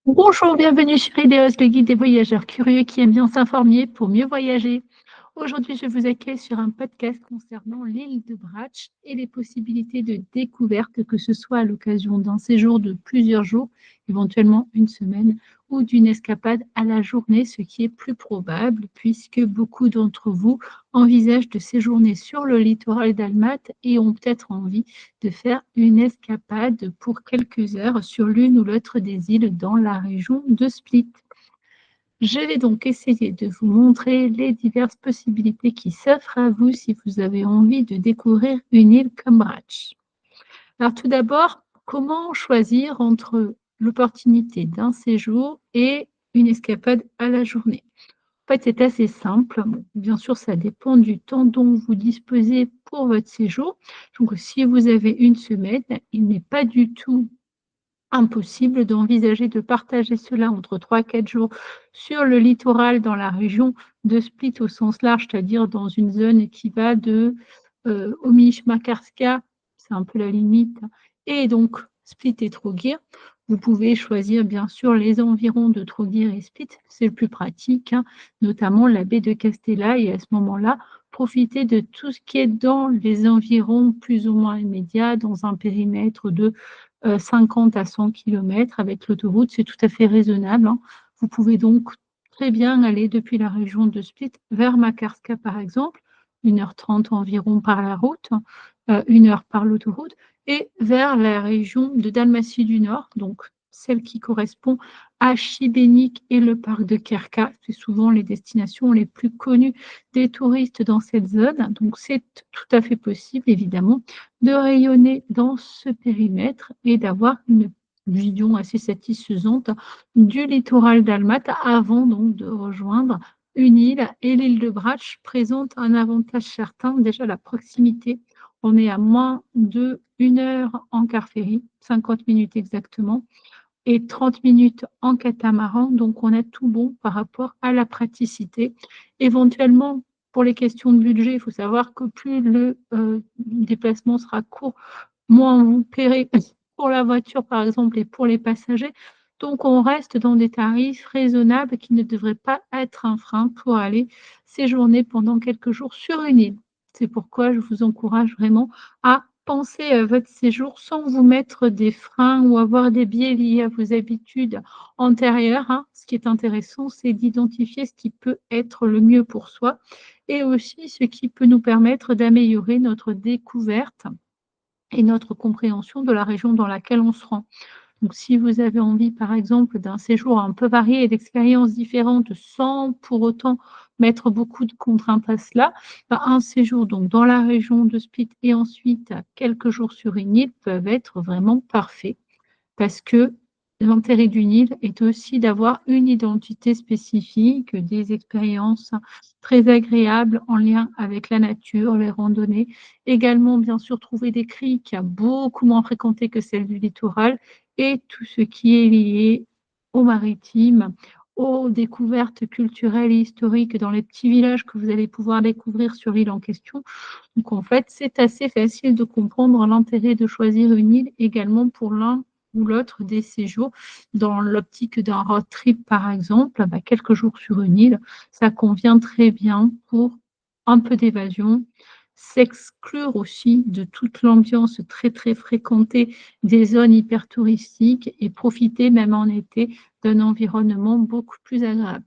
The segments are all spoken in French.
Bonjour, bienvenue sur Ideos, le guide des voyageurs curieux qui aiment bien s'informer pour mieux voyager. Aujourd'hui, je vous accueille sur un podcast concernant l'île de Bratch et les possibilités de découverte, que ce soit à l'occasion d'un séjour de plusieurs jours, éventuellement une semaine, ou d'une escapade à la journée, ce qui est plus probable puisque beaucoup d'entre vous envisagent de séjourner sur le littoral d'Almaty et ont peut-être envie de faire une escapade pour quelques heures sur l'une ou l'autre des îles dans la région de Split. Je vais donc essayer de vous montrer les diverses possibilités qui s'offrent à vous si vous avez envie de découvrir une île comme Bratch. Alors tout d'abord, comment choisir entre l'opportunité d'un séjour et une escapade à la journée? En fait, c'est assez simple. Bon, bien sûr, ça dépend du temps dont vous disposez pour votre séjour. Donc, si vous avez une semaine, il n'est pas du tout impossible d'envisager de partager cela entre 3 à 4 jours sur le littoral dans la région de Split au sens large, c'est-à-dire dans une zone qui va de Omish-Makarska, c'est un peu la limite, et donc Split et Trogir. Vous pouvez choisir bien sûr les environs de Trogir et Split, c'est le plus pratique, hein, notamment la baie de Castella, et à ce moment-là, profiter de tout ce qui est dans les environs plus ou moins immédiats, dans un périmètre de 50 à 100 kilomètres avec l'autoroute, c'est tout à fait raisonnable, hein. Vous pouvez donc très bien aller depuis la région de Split vers Makarska, par exemple, 1 h 30 environ par la route, 1 heure par l'autoroute, et vers la région de Dalmatie du Nord, donc celle qui correspond à Šibenik et le parc de Krka. C'est souvent les destinations les plus connues des touristes dans cette zone. Donc c'est tout à fait possible, évidemment, de rayonner dans ce périmètre et d'avoir une vision assez satisfaisante du littoral dalmate avant donc de rejoindre une île. Et l'île de Bratch présente un avantage certain, déjà la proximité. On est à moins de 1 heure en car ferry, 50 minutes exactement, et 30 minutes en catamaran. Donc, on a tout bon par rapport à la praticité. Éventuellement, pour les questions de budget, il faut savoir que plus le déplacement sera court, moins vous paierez pour la voiture, par exemple, et pour les passagers. Donc, on reste dans des tarifs raisonnables qui ne devraient pas être un frein pour aller séjourner pendant quelques jours sur une île. C'est pourquoi je vous encourage vraiment à penser à votre séjour sans vous mettre des freins ou avoir des biais liés à vos habitudes antérieures, hein. Ce qui est intéressant, c'est d'identifier ce qui peut être le mieux pour soi et aussi ce qui peut nous permettre d'améliorer notre découverte et notre compréhension de la région dans laquelle on se rend. Donc, si vous avez envie, par exemple, d'un séjour un peu varié et d'expériences différentes sans pour autant mettre beaucoup de contraintes à cela, ben, un séjour donc dans la région de Split et ensuite quelques jours sur une île peuvent être vraiment parfaits parce que l'intérêt d'une île est aussi d'avoir une identité spécifique, des expériences très agréables en lien avec la nature, les randonnées. Également, bien sûr, trouver des criques beaucoup moins fréquentées que celles du littoral et tout ce qui est lié au maritime, aux découvertes culturelles et historiques dans les petits villages que vous allez pouvoir découvrir sur l'île en question. Donc, en fait, c'est assez facile de comprendre l'intérêt de choisir une île également pour l'un ou l'autre des séjours. Dans l'optique d'un road trip, par exemple, bah, quelques jours sur une île, ça convient très bien pour un peu d'évasion, s'exclure aussi de toute l'ambiance très, très fréquentée des zones hyper touristiques et profiter, même en été, d'un environnement beaucoup plus agréable.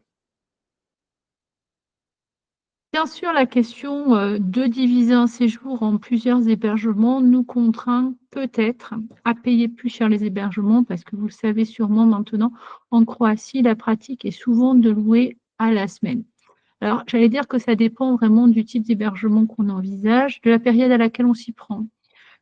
Bien sûr, la question, de diviser un séjour en plusieurs hébergements nous contraint peut-être à payer plus cher les hébergements parce que vous le savez sûrement maintenant, en Croatie, la pratique est souvent de louer à la semaine. Alors, j'allais dire que ça dépend vraiment du type d'hébergement qu'on envisage, de la période à laquelle on s'y prend.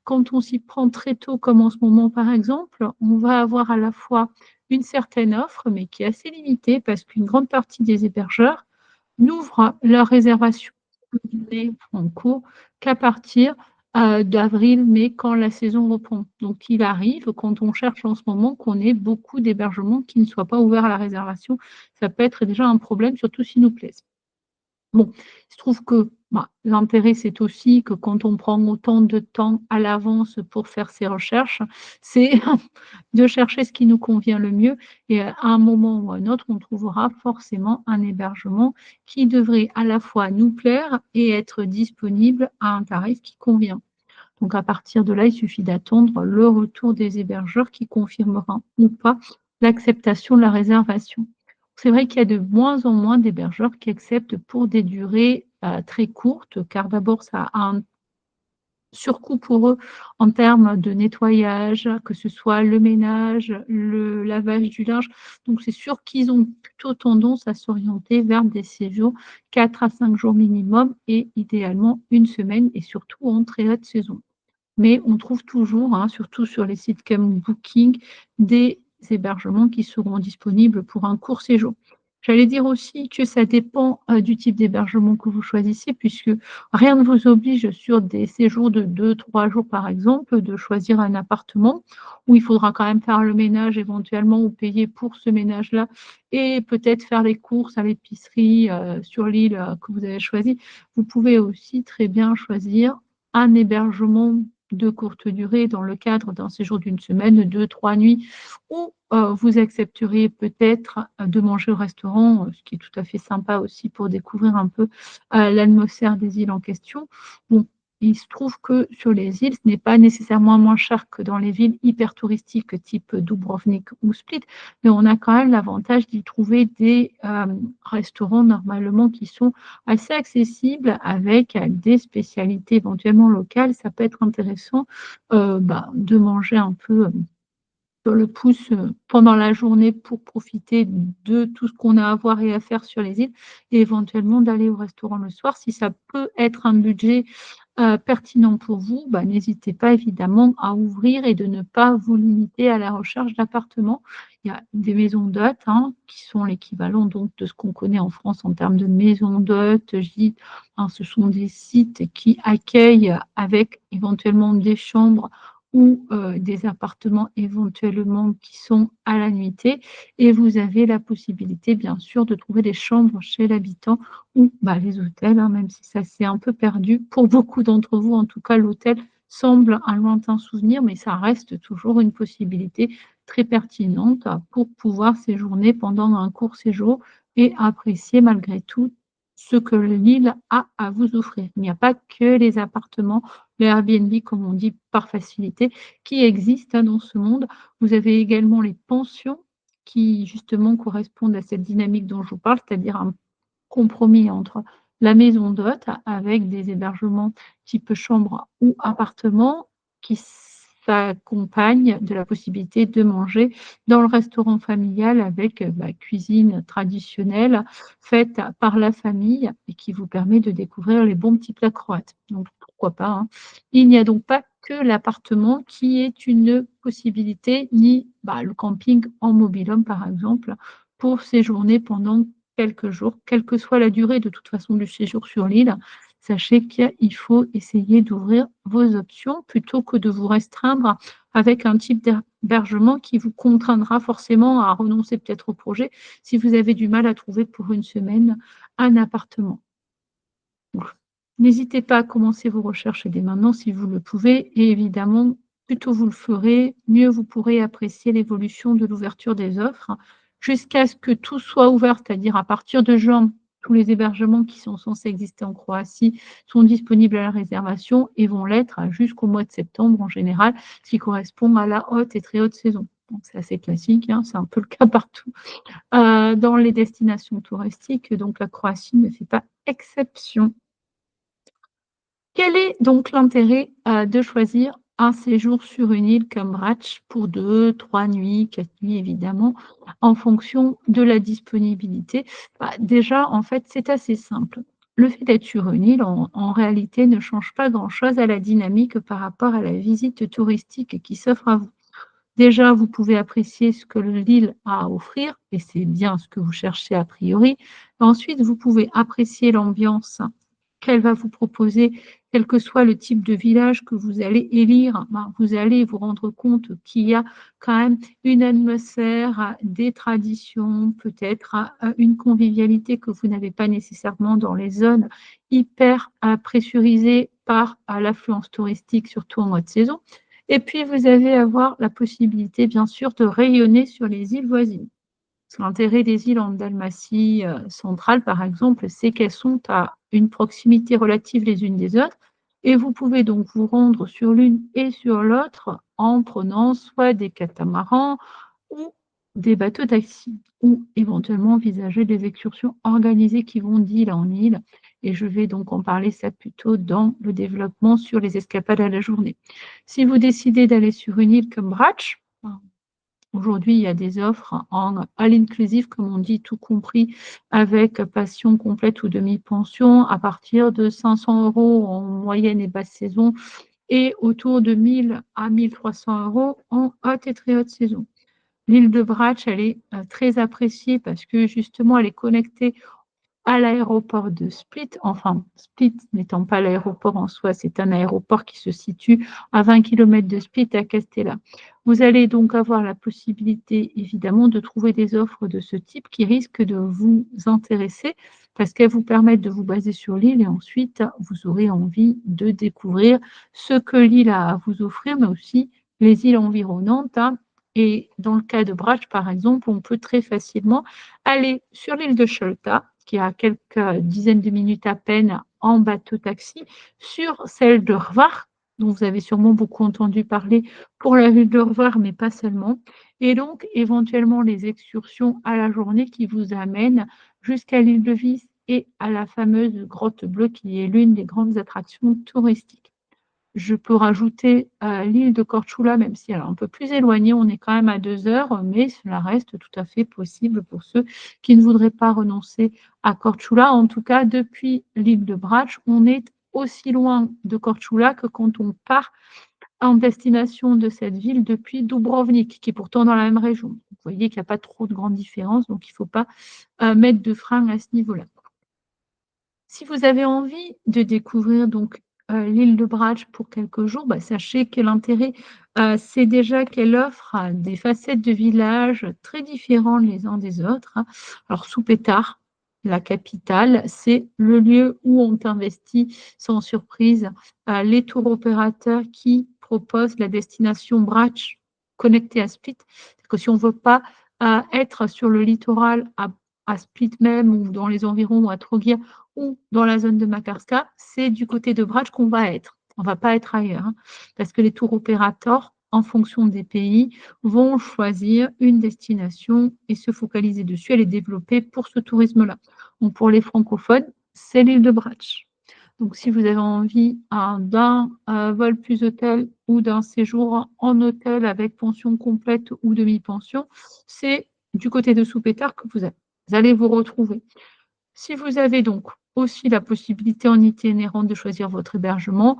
Quand on s'y prend très tôt, comme en ce moment par exemple, on va avoir à la fois une certaine offre, mais qui est assez limitée parce qu'une grande partie des hébergeurs n'ouvrent leurs réservations en cours qu'à partir, d'avril, mai, quand la saison reprend. Donc il arrive, quand on cherche en ce moment, qu'on ait beaucoup d'hébergements qui ne soient pas ouverts à la réservation. Ça peut être déjà un problème, surtout s'ils nous plaisent. Bon, il se trouve que Bah, l'intérêt, c'est aussi que quand on prend autant de temps à l'avance pour faire ses recherches, c'est de chercher ce qui nous convient le mieux et à un moment ou à un autre, on trouvera forcément un hébergement qui devrait à la fois nous plaire et être disponible à un tarif qui convient. Donc à partir de là, il suffit d'attendre le retour des hébergeurs qui confirmeront ou pas l'acceptation de la réservation. C'est vrai qu'il y a de moins en moins d'hébergeurs qui acceptent pour des durées, très courtes, car d'abord ça a un surcoût pour eux en termes de nettoyage, que ce soit le ménage, le lavage du linge. Donc c'est sûr qu'ils ont plutôt tendance à s'orienter vers des séjours 4 à 5 jours minimum et idéalement une semaine et surtout en très haute saison. Mais on trouve toujours, hein, surtout sur les sites comme Booking, des hébergements qui seront disponibles pour un court séjour. J'allais dire aussi que ça dépend, du type d'hébergement que vous choisissez puisque rien ne vous oblige sur des séjours de 2 3 jours, par exemple, de choisir un appartement où il faudra quand même faire le ménage éventuellement ou payer pour ce ménage-là et peut-être faire les courses à l'épicerie, sur l'île, que vous avez choisie. Vous pouvez aussi très bien choisir un hébergement de courte durée dans le cadre d'un séjour d'une semaine, 2 3 nuits, où, vous accepteriez peut-être, de manger au restaurant, ce qui est tout à fait sympa aussi pour découvrir un peu, l'atmosphère des îles en question. Bon, il se trouve que sur les îles, ce n'est pas nécessairement moins cher que dans les villes hyper touristiques type Dubrovnik ou Split, mais on a quand même l'avantage d'y trouver des, restaurants normalement qui sont assez accessible avec des spécialités éventuellement locales. Ça peut être intéressant, de manger un peu, sur le pouce, pendant la journée pour profiter de tout ce qu'on a à voir et à faire sur les îles et éventuellement d'aller au restaurant le soir. Si ça peut être un budget, pertinent pour vous, n'hésitez pas évidemment à ouvrir et de ne pas vous limiter à la recherche d'appartements. Il y a des maisons d'hôtes, hein, qui sont l'équivalent donc de ce qu'on connaît en France en termes de maisons d'hôtes, gîtes, hein. Ce sont des sites qui accueillent avec éventuellement des chambres ou des appartements éventuellement qui sont à la nuitée et vous avez la possibilité bien sûr de trouver des chambres chez l'habitant ou les hôtels, hein, même si ça s'est un peu perdu. Pour beaucoup d'entre vous, en tout cas, l'hôtel semble un lointain souvenir, mais ça reste toujours une possibilité très pertinente pour pouvoir séjourner pendant un court séjour et apprécier malgré tout ce que l'île a à vous offrir. Il n'y a pas que les appartements, les Airbnb, comme on dit par facilité, qui existent, hein, dans ce monde. Vous avez également les pensions qui justement correspondent à cette dynamique dont je vous parle, c'est-à-dire un compromis entre la maison d'hôte avec des hébergements type chambre ou appartement qui s'accompagnent de la possibilité de manger dans le restaurant familial avec, cuisine traditionnelle faite par la famille et qui vous permet de découvrir les bons petits plats croates. Donc pourquoi pas, hein. Il n'y a donc pas que l'appartement qui est une possibilité, ni, le camping en mobil-home par exemple, pour séjourner pendant quelques jours, quelle que soit la durée de toute façon du séjour sur l'île. Sachez qu'il faut essayer d'ouvrir vos options plutôt que de vous restreindre avec un type d'hébergement qui vous contraindra forcément à renoncer peut-être au projet si vous avez du mal à trouver pour une semaine un appartement. Donc, n'hésitez pas à commencer vos recherches dès maintenant si vous le pouvez et évidemment, plus tôt vous le ferez, mieux vous pourrez apprécier l'évolution de l'ouverture des offres jusqu'à ce que tout soit ouvert, c'est-à-dire à partir de juin, tous les hébergements qui sont censés exister en Croatie sont disponibles à la réservation et vont l'être jusqu'au mois de septembre en général, ce qui correspond à la haute et très haute saison. Donc c'est assez classique, hein, c'est un peu le cas partout, dans les destinations touristiques, donc la Croatie ne fait pas exception. Quel est donc l'intérêt, de choisir un séjour sur une île comme Brač pour 2 3 nuits, 4 nuits évidemment, en fonction de la disponibilité? Déjà, en fait, c'est assez simple. Le fait d'être sur une île, en réalité, ne change pas grand-chose à la dynamique par rapport à la visite touristique qui s'offre à vous. Déjà, vous pouvez apprécier ce que l'île a à offrir et c'est bien ce que vous cherchez a priori. Ensuite, vous pouvez apprécier l'ambiance qu'elle va vous proposer quel que soit le type de village que vous allez élire, vous allez vous rendre compte qu'il y a quand même une atmosphère, des traditions, peut-être une convivialité que vous n'avez pas nécessairement dans les zones hyper pressurisées par l'affluence touristique, surtout en mode saison. Et puis, vous allez avoir la possibilité, bien sûr, de rayonner sur les îles voisines. Parce que l'intérêt des îles en Dalmatie centrale, par exemple, c'est qu'elles sont à une proximité relative les unes des autres. Et vous pouvez donc vous rendre sur l'une et sur l'autre en prenant soit des catamarans ou des bateaux taxis, ou éventuellement envisager des excursions organisées qui vont d'île en île. Et je vais donc en parler ça plutôt dans le développement sur les escapades à la journée. Si vous décidez d'aller sur une île comme Bratch, aujourd'hui, il y a des offres en all inclusive, comme on dit, tout compris, avec pension complète ou demi-pension, à partir de 500 € en moyenne et basse saison, et autour de 1 000 à 1 300 € en haute et très haute saison. L'île de Bratch, elle est très appréciée parce que justement, elle est connectée à l'aéroport de Split. Enfin, Split n'étant pas l'aéroport en soi, c'est un aéroport qui se situe à 20 km de Split, à Castella. Vous allez donc avoir la possibilité, évidemment, de trouver des offres de ce type qui risquent de vous intéresser parce qu'elles vous permettent de vous baser sur l'île et ensuite, vous aurez envie de découvrir ce que l'île a à vous offrir, mais aussi les îles environnantes. Et dans le cas de Bratch, par exemple, on peut très facilement aller sur l'île de Cholta, qui est à quelques dizaines de minutes à peine en bateau-taxi, sur celle de Hvar, dont vous avez sûrement beaucoup entendu parler pour la ville de Hvar, mais pas seulement. Et donc, éventuellement, les excursions à la journée qui vous amènent jusqu'à l'île de Vis et à la fameuse grotte bleue, qui est l'une des grandes attractions touristiques. Je peux rajouter l'île de Korčula, même si elle est un peu plus éloignée, on est quand même à 2 heures, mais cela reste tout à fait possible pour ceux qui ne voudraient pas renoncer à Korčula. En tout cas, depuis l'île de Brač, on est aussi loin de Korčula que quand on part en destination de cette ville depuis Dubrovnik, qui est pourtant dans la même région. Vous voyez qu'il n'y a pas trop de grandes différences, donc il ne faut pas mettre de frein à ce niveau-là. Si vous avez envie de découvrir donc l'île de Bratch pour quelques jours, sachez que l'intérêt, c'est déjà qu'elle offre des facettes de village très différents les uns des autres. Alors Soupétard, la capitale, c'est le lieu où ont investi sans surprise les tours opérateurs qui proposent la destination Bratch connectée à Split. C'est que si on ne veut pas être sur le littoral à Split même ou dans les environs ou à Trogir, ou dans la zone de Makarska, c'est du côté de Bratch qu'on va être. On ne va pas être ailleurs, parce que les tours opérateurs, en fonction des pays, vont choisir une destination et se focaliser dessus. Elle est développée pour ce tourisme-là. Donc, pour les francophones, c'est l'île de Bratch. Donc, si vous avez envie d'un vol plus hôtel ou d'un séjour en hôtel avec pension complète ou demi-pension, c'est du côté de Soupétard que vous allez vous retrouver. Si vous avez donc aussi la possibilité en itinérant de choisir votre hébergement,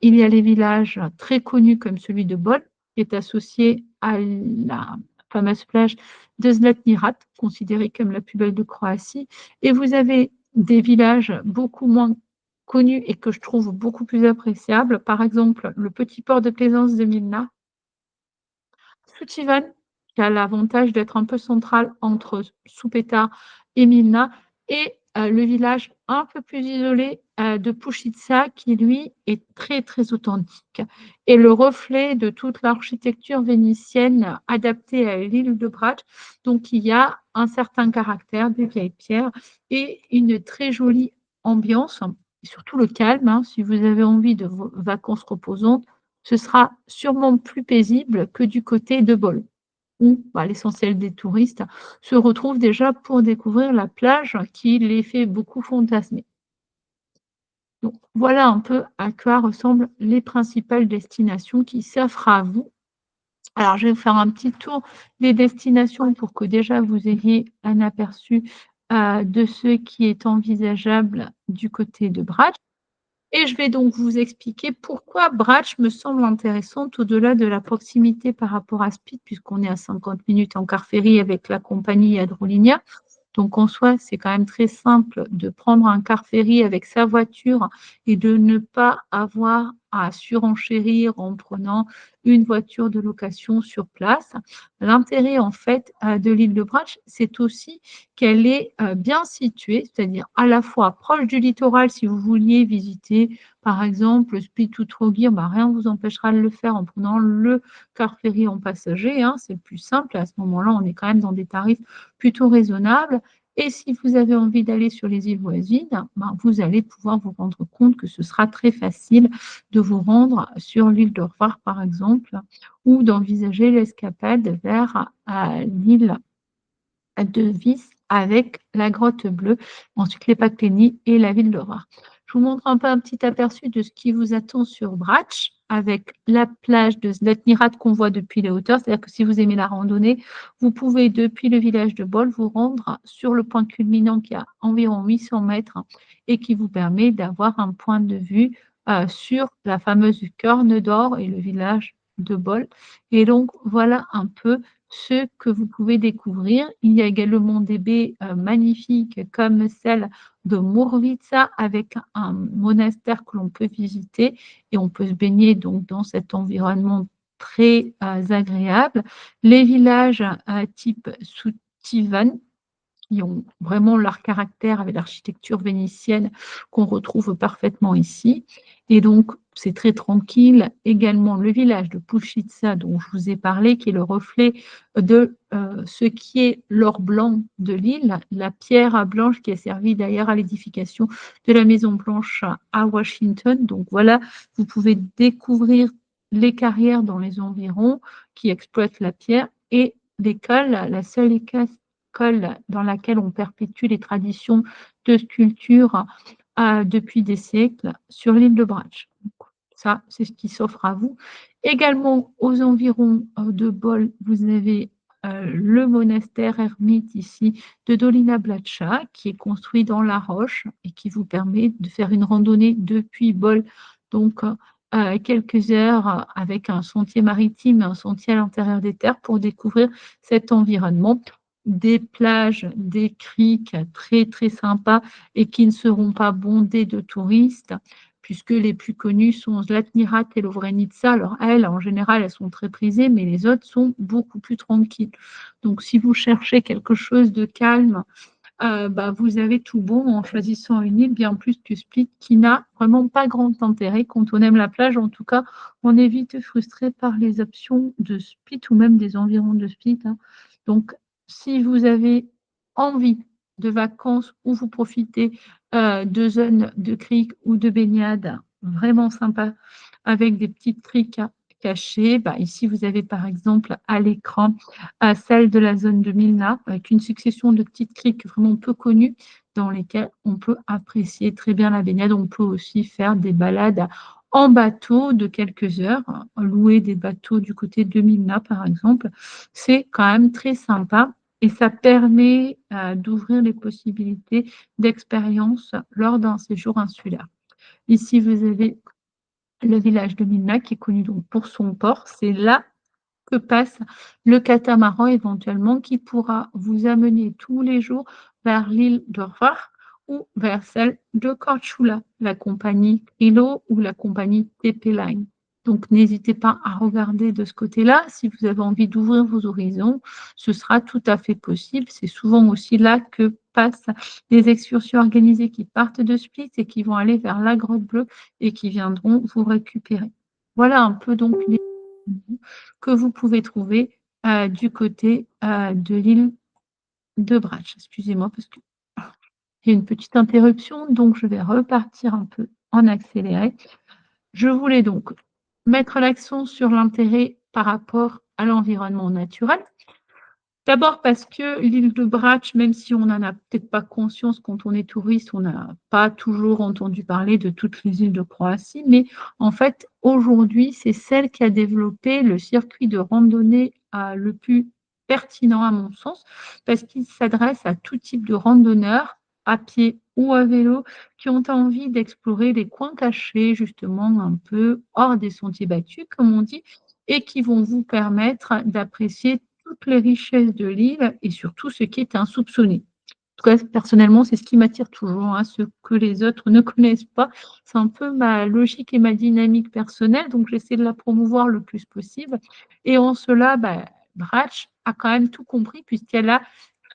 il y a les villages très connus comme celui de Bol, qui est associé à la fameuse plage de Zlatni Rat, considérée comme la plus belle de Croatie. Et vous avez des villages beaucoup moins connus et que je trouve beaucoup plus appréciables. Par exemple, le petit port de plaisance de Milna, Sutivan, qui a l'avantage d'être un peu central entre Supeta et Milna, et le village un peu plus isolé de Pušica, qui lui est très très authentique et le reflet de toute l'architecture vénitienne adaptée à l'île de Brač. Donc il y a un certain caractère des vieilles pierres et une très jolie ambiance, et surtout le calme. Si vous avez envie de vacances reposantes, ce sera sûrement plus paisible que du côté de Bol, où l'essentiel des touristes se retrouvent déjà pour découvrir la plage qui les fait beaucoup fantasmer. Donc, voilà un peu à quoi ressemblent les principales destinations qui s'offrent à vous. Alors, je vais vous faire un petit tour des destinations pour que déjà vous ayez un aperçu de ce qui est envisageable du côté de Brač. Et je vais donc vous expliquer pourquoi Bratch me semble intéressante au-delà de la proximité par rapport à Split, puisqu'on est à 50 minutes en car ferry avec la compagnie Adrolinia. Donc en soi, c'est quand même très simple de prendre un car ferry avec sa voiture et de ne pas avoir à surenchérir en prenant une voiture de location sur place. L'intérêt en fait, de l'île de Brač, c'est aussi qu'elle est, bien située, c'est-à-dire à la fois proche du littoral si vous vouliez visiter par exemple Split ou Trogir, bah, rien ne vous empêchera de le faire en prenant le car ferry en passager, hein, c'est le plus simple. À ce moment-là, on est quand même dans des tarifs plutôt raisonnables et si vous avez envie d'aller sur les îles voisines, ben, vous allez pouvoir vous rendre compte que ce sera très facile de vous rendre sur l'île de Hvar, par exemple, ou d'envisager l'escapade vers l'île de Vis avec la grotte bleue, ensuite les Paklenis et la ville de Hvar. Je vous montre un peu un petit aperçu de ce qui vous attend sur Brač avec la plage de Zlatni Rat qu'on voit depuis les hauteurs. C'est-à-dire que si vous aimez la randonnée, vous pouvez depuis le village de Bol vous rendre sur le point culminant qui a environ 800 mètres et qui vous permet d'avoir un point de vue sur la fameuse Corne d'Or et le village de Bol. Et donc voilà un peu ce que vous pouvez découvrir. Il y a également des baies magnifiques comme celle de Mourvica avec un monastère que l'on peut visiter et on peut se baigner donc dans cet environnement très agréable. Les villages type Soutivan qui ont vraiment leur caractère avec l'architecture vénitienne qu'on retrouve parfaitement ici. Et donc, c'est très tranquille. Également, le village de Pušica, dont je vous ai parlé, qui est le reflet de ce qui est l'or blanc de l'île, la pierre blanche qui a servi d'ailleurs à l'édification de la Maison Blanche à Washington. Donc voilà, vous pouvez découvrir les carrières dans les environs qui exploitent la pierre et l'école, la seule école dans laquelle on perpétue les traditions de sculpture depuis des siècles sur l'île de Brač. Ça, c'est ce qui s'offre à vous. Également, aux environs de Bol, vous avez le monastère ermite ici de Dolina Blacha, qui est construit dans la roche et qui vous permet de faire une randonnée depuis Bol, donc quelques heures avec un sentier maritime et un sentier à l'intérieur des terres pour découvrir cet environnement. Des plages, des criques très très sympas et qui ne seront pas bondées de touristes puisque les plus connus sont Zlatni Rat et Lovrenica. Alors elles, en général, elles sont très prisées, mais les autres sont beaucoup plus tranquilles. Donc si vous cherchez quelque chose de calme, bah, vous avez tout bon en choisissant une île bien plus que Split qui n'a vraiment pas grand intérêt. Quand on aime la plage, en tout cas, on est vite frustré par les options de Split ou même des environs de Split, hein. Donc, si vous avez envie de vacances où vous profitez de zones de criques ou de baignade vraiment sympas avec des petites criques cachées, bah, ici vous avez par exemple à l'écran à celle de la zone de Milna, avec une succession de petites criques vraiment peu connues dans lesquelles on peut apprécier très bien la baignade. On peut aussi faire des balades en bateau de quelques heures, louer des bateaux du côté de Milna par exemple. C'est quand même très sympa et ça permet d'ouvrir les possibilités d'expérience lors d'un séjour insulaire. Ici, vous avez le village de Milna qui est connu donc pour son port. C'est là que passe le catamaran éventuellement qui pourra vous amener tous les jours vers l'île de Hvar ou vers celle de Korčula, la compagnie Krilo ou la compagnie TP Line. Donc n'hésitez pas à regarder de ce côté-là. Si vous avez envie d'ouvrir vos horizons, ce sera tout à fait possible. C'est souvent aussi là que passent les excursions organisées qui partent de Split et qui vont aller vers la Grotte Bleue et qui viendront vous récupérer. Voilà un peu donc les que vous pouvez trouver du côté de l'île de Brač. Excusez-moi parce qu'il y a une petite interruption, donc je vais repartir un peu en accéléré. Je voulais donc mettre l'accent sur l'intérêt par rapport à l'environnement naturel. D'abord parce que l'île de Brač, même si on n'en a peut-être pas conscience quand on est touriste, on n'a pas toujours entendu parler de toutes les îles de Croatie, mais en fait, aujourd'hui, c'est celle qui a développé le circuit de randonnée le plus pertinent à mon sens, parce qu'il s'adresse à tout type de randonneurs, à pied ou à vélo, qui ont envie d'explorer les coins cachés, justement un peu hors des sentiers battus, comme on dit, et qui vont vous permettre d'apprécier toutes les richesses de l'île et surtout ce qui est insoupçonné. tout cas, personnellement, c'est ce qui m'attire toujours, hein, ce que les autres ne connaissent pas. C'est un peu ma logique et ma dynamique personnelle, donc j'essaie de la promouvoir le plus possible et en cela, Bratch a quand même tout compris puisqu'elle a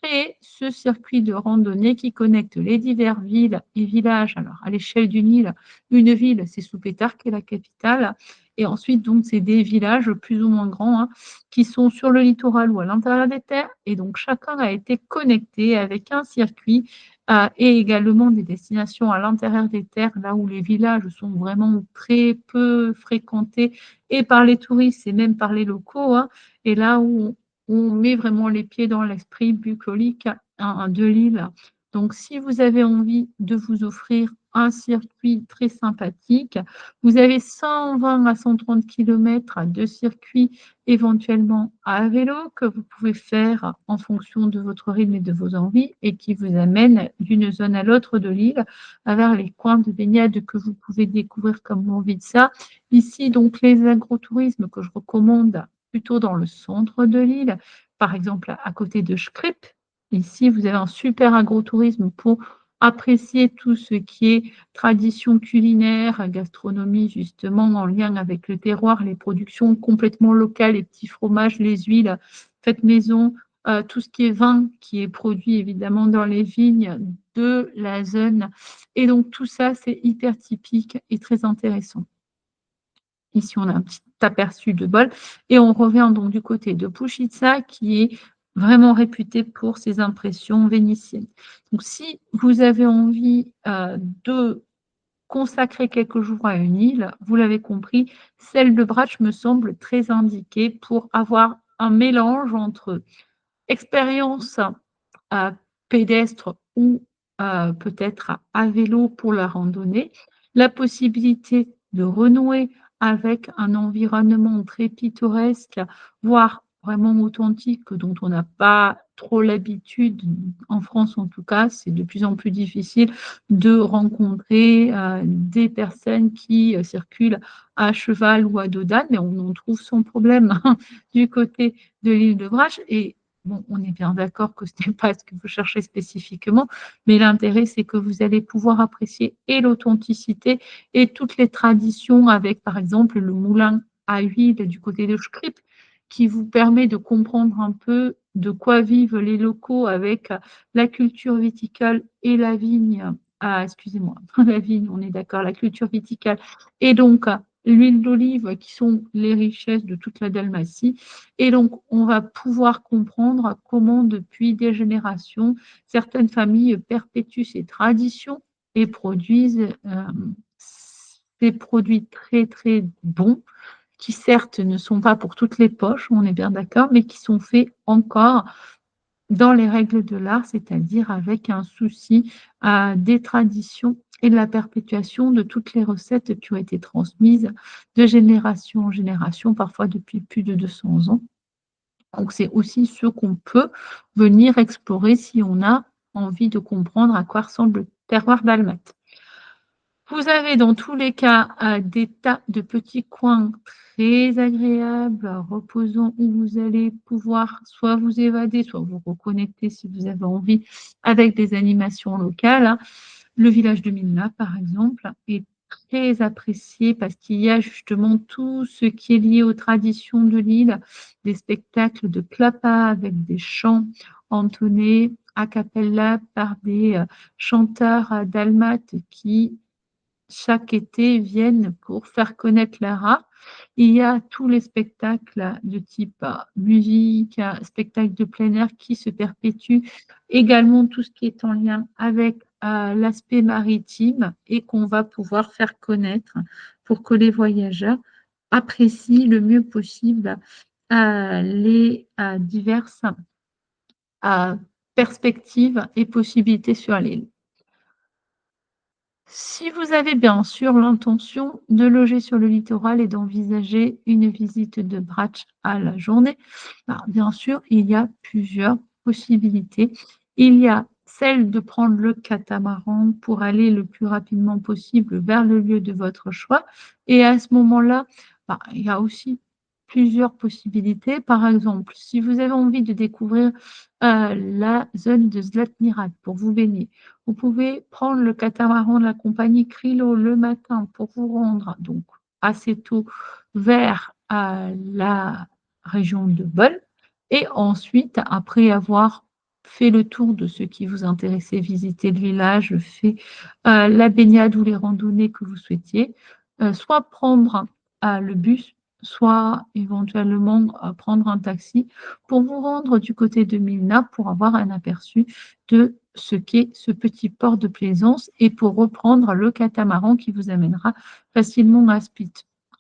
créé ce circuit de randonnée qui connecte les diverses villes et villages. Alors à l'échelle d'une île, une ville, c'est Soupétar qui est la capitale et ensuite donc c'est des villages plus ou moins grands, hein, qui sont sur le littoral ou à l'intérieur des terres. Et donc, chacun a été connecté avec un circuit et également des destinations à l'intérieur des terres, là où les villages sont vraiment très peu fréquentés et par les touristes et même par les locaux, hein, et là où on met vraiment les pieds dans l'esprit bucolique de l'île. Donc, si vous avez envie de vous offrir un circuit très sympathique, vous avez 120 à 130 km de circuit éventuellement à vélo que vous pouvez faire en fonction de votre rythme et de vos envies et qui vous amène d'une zone à l'autre de l'île vers les coins de baignade que vous pouvez découvrir comme envie de ça. Ici, donc, les agrotourismes que je recommande plutôt dans le centre de l'île, par exemple à côté de Scrip. Ici, vous avez un super agrotourisme pour apprécier tout ce qui est tradition culinaire, gastronomie justement en lien avec le terroir, les productions complètement locales, les petits fromages, les huiles faites maison, tout ce qui est vin qui est produit évidemment dans les vignes de la zone. Et donc tout ça, c'est hyper typique et très intéressant. Ici, on a un petit aperçu de bol et on revient donc du côté de Pushitsa qui est vraiment réputé pour ses impressions vénitiennes. Donc si vous avez envie de consacrer quelques jours à une île, vous l'avez compris, celle de Brach me semble très indiquée pour avoir un mélange entre expérience pédestre ou peut-être à vélo pour la randonnée, la possibilité de renouer avec un environnement très pittoresque, voire vraiment authentique, dont on n'a pas trop l'habitude, en France en tout cas, c'est de plus en plus difficile de rencontrer des personnes qui circulent à cheval ou à dos d'âne, mais on en trouve sans problème du côté de l'île de Brache. Et bon, on est bien d'accord que ce n'est pas ce que vous cherchez spécifiquement, mais l'intérêt, c'est que vous allez pouvoir apprécier et l'authenticité et toutes les traditions avec, par exemple, le moulin à huile du côté de Scrip, qui vous permet de comprendre un peu de quoi vivent les locaux avec la culture viticole et la vigne. Ah, excusez-moi, la vigne, on est d'accord, la culture viticole et donc l'huile d'olive qui sont les richesses de toute la Dalmatie. Et donc, on va pouvoir comprendre comment, depuis des générations, certaines familles perpétuent ces traditions et produisent des produits très, très bons, qui certes ne sont pas pour toutes les poches, on est bien d'accord, mais qui sont faits encore dans les règles de l'art, c'est-à-dire avec un souci des traditions et de la perpétuation de toutes les recettes qui ont été transmises de génération en génération, parfois depuis plus de 200 ans. Donc, c'est aussi ce qu'on peut venir explorer si on a envie de comprendre à quoi ressemble le terroir dalmate. Vous avez dans tous les cas des tas de petits coins très agréables, reposants, où vous allez pouvoir soit vous évader, soit vous reconnecter si vous avez envie avec des animations locales, hein. Le village de Milna, par exemple, est très apprécié parce qu'il y a justement tout ce qui est lié aux traditions de l'île, des spectacles de clapa avec des chants entonnés a cappella par des chanteurs dalmates qui chaque été viennent pour faire connaître leur art. Il y a tous les spectacles de type musique, spectacles de plein air qui se perpétuent, également tout ce qui est en lien avec l'aspect maritime et qu'on va pouvoir faire connaître pour que les voyageurs apprécient le mieux possible les diverses euh, perspectives et possibilités sur l'île. Si vous avez bien sûr l'intention de loger sur le littoral et d'envisager une visite de Bratch à la journée, bien sûr, il y a plusieurs possibilités. Il y a celle de prendre le catamaran pour aller le plus rapidement possible vers le lieu de votre choix. Et à ce moment-là, il y a aussi plusieurs possibilités. Par exemple, si vous avez envie de découvrir la zone de Zlatnirat pour vous baigner, vous pouvez prendre le catamaran de la compagnie Krilo le matin pour vous rendre donc assez tôt vers la région de Bol. Et ensuite, après avoir fait le tour de ce qui vous intéressait, visiter le village, fait la baignade ou les randonnées que vous souhaitiez, soit prendre le bus, soit éventuellement prendre un taxi pour vous rendre du côté de Milna pour avoir un aperçu de ce qu'est ce petit port de plaisance et pour reprendre le catamaran qui vous amènera facilement à Split.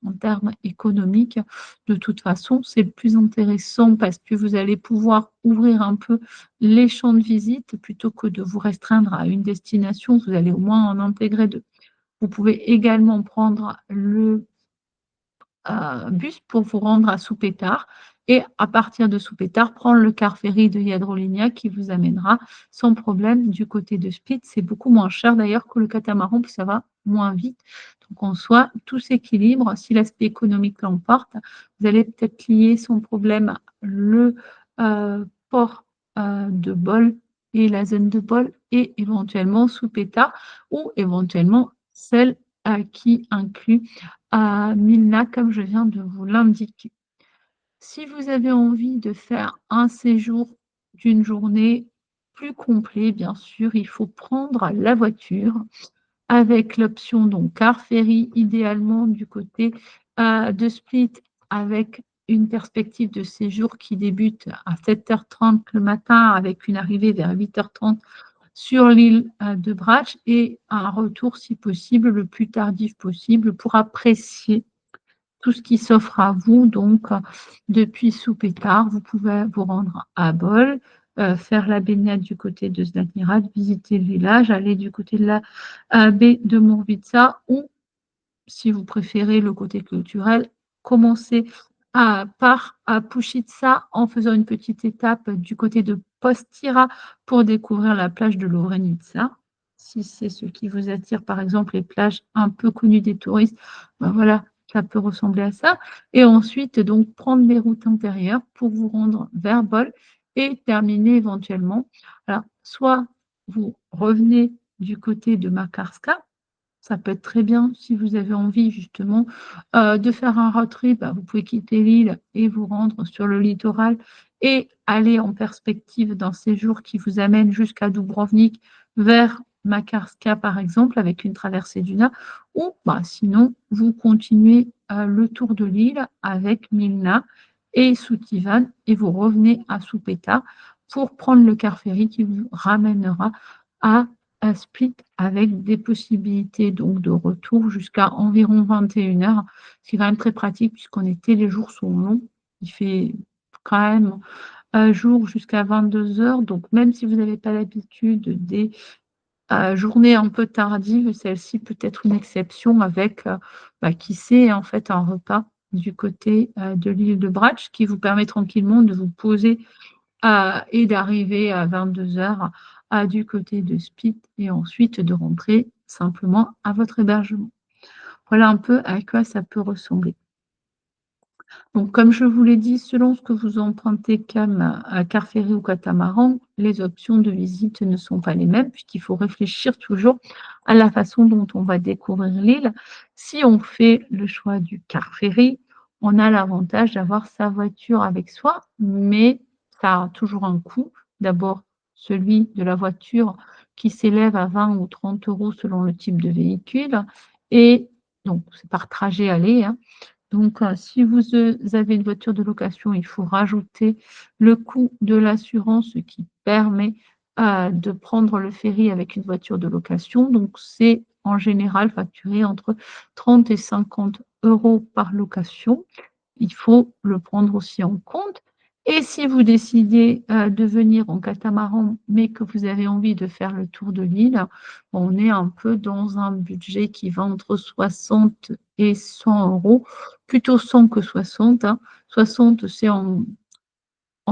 En termes économiques, de toute façon, c'est le plus intéressant parce que vous allez pouvoir ouvrir un peu les champs de visite plutôt que de vous restreindre à une destination. Vous allez au moins en intégrer deux. Vous pouvez également prendre le bus pour vous rendre à Soupétard et à partir de Soupétard, prendre le car ferry de Yadrolinia qui vous amènera sans problème du côté de Split. C'est beaucoup moins cher d'ailleurs que le catamaran, puis ça va moins vite. Donc en soi, tout s'équilibre. Si l'aspect économique l'emporte, vous allez peut-être lier sans problème le port de Bol et la zone de Bol et éventuellement Soupétard ou éventuellement celle qui inclut à Milna, comme je viens de vous l'indiquer. Si vous avez envie de faire un séjour d'une journée plus complet, bien sûr, il faut prendre la voiture avec l'option donc car ferry, idéalement du côté de Split, avec une perspective de séjour qui débute à 7h30 le matin avec une arrivée vers 8h30 sur l'île de Brach et un retour, si possible, le plus tardif possible pour apprécier tout ce qui s'offre à vous. Donc, depuis Soupétard, vous pouvez vous rendre à Bol, faire la baignade du côté de Zlatnirat, visiter le village, aller du côté de la baie de Mourvitsa ou, si vous préférez le côté culturel, commencer par Pouchitsa en faisant une petite étape du côté de Postira pour découvrir la plage de Lovrenica. Si c'est ce qui vous attire, par exemple, les plages un peu connues des touristes, ben voilà, ça peut ressembler à ça. Et ensuite, donc, prendre les routes intérieures pour vous rendre vers Bol et terminer éventuellement. Alors, soit vous revenez du côté de Makarska, ça peut être très bien si vous avez envie justement de faire un road trip. Bah, vous pouvez quitter l'île et vous rendre sur le littoral et aller en perspective d'un séjour qui vous amène jusqu'à Dubrovnik vers Makarska par exemple avec une traversée du Nord. Ou bah, sinon, vous continuez le tour de l'île avec Milna et Soutivan et vous revenez à Soupéta pour prendre le car ferry qui vous ramènera à Split avec des possibilités donc de retour jusqu'à environ 21h. C'est quand même très pratique puisqu'en été, les jours sont longs. Il fait quand même jour jusqu'à 22h. Donc, même si vous n'avez pas l'habitude des journées un peu tardives, celle-ci peut être une exception avec, qui sait, en fait, un repas du côté de l'île de Brach qui vous permet tranquillement de vous poser et d'arriver à 22h du côté de Split et ensuite de rentrer simplement à votre hébergement. Voilà un peu à quoi ça peut ressembler. Donc, comme je vous l'ai dit, selon ce que vous empruntez comme car ferry ou catamaran, les options de visite ne sont pas les mêmes puisqu'il faut réfléchir toujours à la façon dont on va découvrir l'île. Si on fait le choix du car ferry, on a l'avantage d'avoir sa voiture avec soi, mais ça a toujours un coût. D'abord, celui de la voiture qui s'élève à 20 ou 30 euros selon le type de véhicule. Et donc, c'est par trajet aller, hein. Donc, si vous avez une voiture de location, il faut rajouter le coût de l'assurance qui permet de prendre le ferry avec une voiture de location. Donc, c'est en général facturé entre 30 et 50 euros par location. Il faut le prendre aussi en compte. Et si vous décidez de venir en catamaran, mais que vous avez envie de faire le tour de l'île, on est un peu dans un budget qui va entre 60 et 100 euros, plutôt 100 que 60. 60, c'est en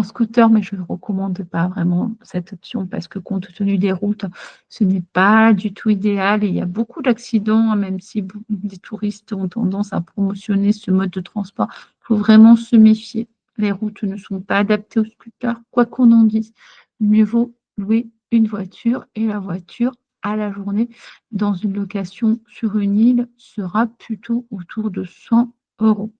scooter, mais je ne recommande pas vraiment cette option parce que compte tenu des routes, ce n'est pas du tout idéal et il y a beaucoup d'accidents, même si les touristes ont tendance à promotionner ce mode de transport. Il faut vraiment se méfier. Les routes ne sont pas adaptées aux scooters, quoi qu'on en dise. Mieux vaut louer une voiture et la voiture à la journée dans une location sur une île sera plutôt autour de 100 euros.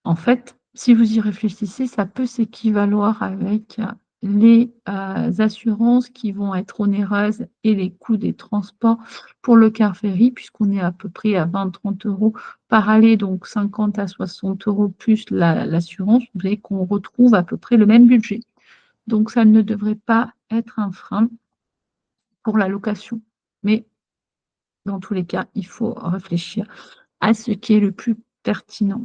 En fait, si vous y réfléchissez, ça peut s'équivaloir avec, les, assurances qui vont être onéreuses et les coûts des transports pour le car ferry puisqu'on est à peu près à 20-30 € par aller, donc 50 à 60 € plus l'assurance. Vous voyez qu'on retrouve à peu près le même budget. Donc ça ne devrait pas être un frein pour la location. Mais dans tous les cas, il faut réfléchir à ce qui est le plus pertinent.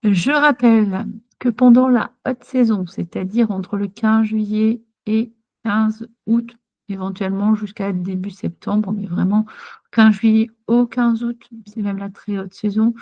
Je rappelle que pendant la haute saison, c'est-à-dire entre le 15 juillet et 15 août, éventuellement jusqu'à début septembre, mais vraiment 15 juillet au 15 août, c'est même la très haute saison,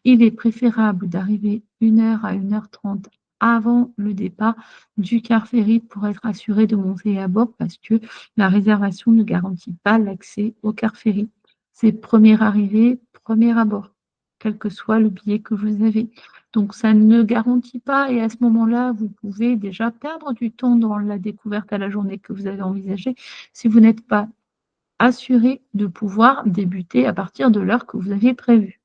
il est préférable d'arriver 1 heure à 1 h 30 avant le départ du car ferry pour être assuré de monter à bord parce que la réservation ne garantit pas l'accès au car ferry. C'est premier arrivé, premier à bord, quel que soit le billet que vous avez. Donc ça ne garantit pas et à ce moment-là, vous pouvez déjà perdre du temps dans la découverte à la journée que vous avez envisagée si vous n'êtes pas assuré de pouvoir débuter à partir de l'heure que vous aviez prévue.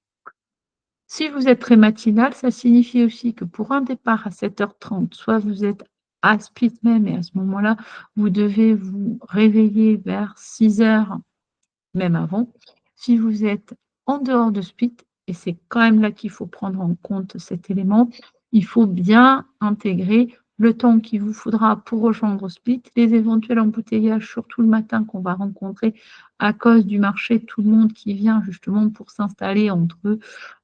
Si vous êtes très matinal, ça signifie aussi que pour un départ à 7 h 30, soit vous êtes à Split même et à ce moment-là, vous devez vous réveiller vers 6 h, même avant. Si vous êtes en dehors de Split, et c'est quand même là qu'il faut prendre en compte cet élément, il faut bien intégrer le temps qu'il vous faudra pour rejoindre Split, les éventuels embouteillages, surtout le matin qu'on va rencontrer à cause du marché, tout le monde qui vient justement pour s'installer entre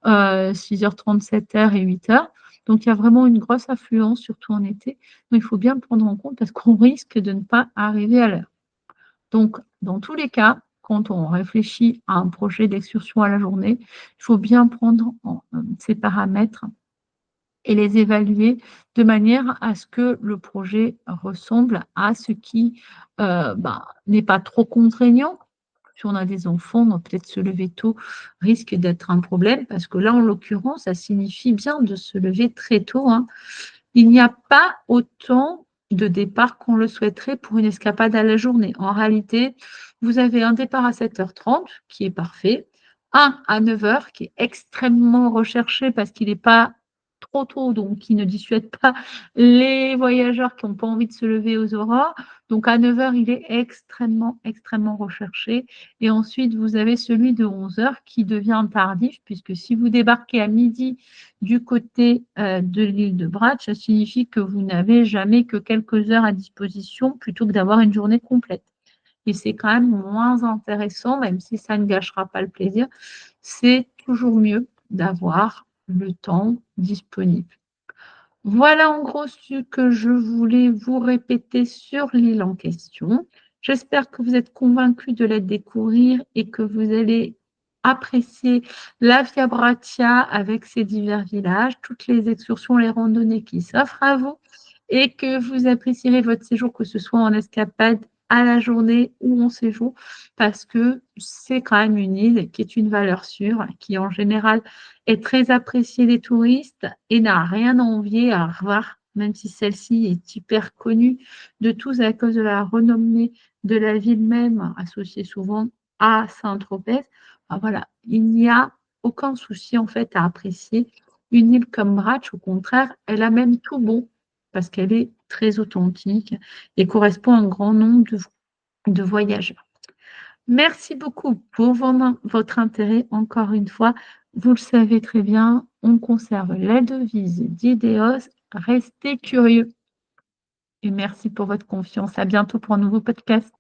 6 h 30, 7 h et 8 h. Donc il y a vraiment une grosse affluence, surtout en été. Donc il faut bien le prendre en compte parce qu'on risque de ne pas arriver à l'heure. Donc, dans tous les cas, quand on réfléchit à un projet d'excursion à la journée, il faut bien prendre ces paramètres et les évaluer de manière à ce que le projet ressemble à ce qui n'est pas trop contraignant. Si on a des enfants, peut-être se lever tôt risque d'être un problème parce que là, en l'occurrence, ça signifie bien de se lever très tôt, hein. Il n'y a pas autant de départs qu'on le souhaiterait pour une escapade à la journée. En réalité, vous avez un départ à 7 h 30 qui est parfait, un à 9 h qui est extrêmement recherché parce qu'il n'est pas trop tôt, donc qui ne dissuade pas les voyageurs qui n'ont pas envie de se lever aux aurores. Donc à 9 h, il est extrêmement, extrêmement recherché. Et ensuite, vous avez celui de 11 h qui devient tardif, puisque si vous débarquez à midi du côté de l'île de Brač, ça signifie que vous n'avez jamais que quelques heures à disposition plutôt que d'avoir une journée complète. Et c'est quand même moins intéressant, même si ça ne gâchera pas le plaisir. C'est toujours mieux d'avoir le temps disponible. Voilà en gros ce que je voulais vous répéter sur l'île en question. J'espère que vous êtes convaincus de la découvrir et que vous allez apprécier la Via Bracia avec ses divers villages, toutes les excursions, les randonnées qui s'offrent à vous et que vous apprécierez votre séjour, que ce soit en escapade à la journée ou en séjour, parce que c'est quand même une île qui est une valeur sûre, qui en général est très appréciée des touristes et n'a rien à envier à Hvar, même si celle-ci est hyper connue de tous à cause de la renommée de la ville même, associée souvent à Saint-Tropez. Ben voilà, il n'y a aucun souci en fait à apprécier une île comme Brač. Au contraire, elle a même tout bon parce qu'elle est très authentique et correspond à un grand nombre de voyageurs. Merci beaucoup pour votre intérêt. Encore une fois, vous le savez très bien, on conserve la devise d'Ideos. Restez curieux. Et merci pour votre confiance. À bientôt pour un nouveau podcast.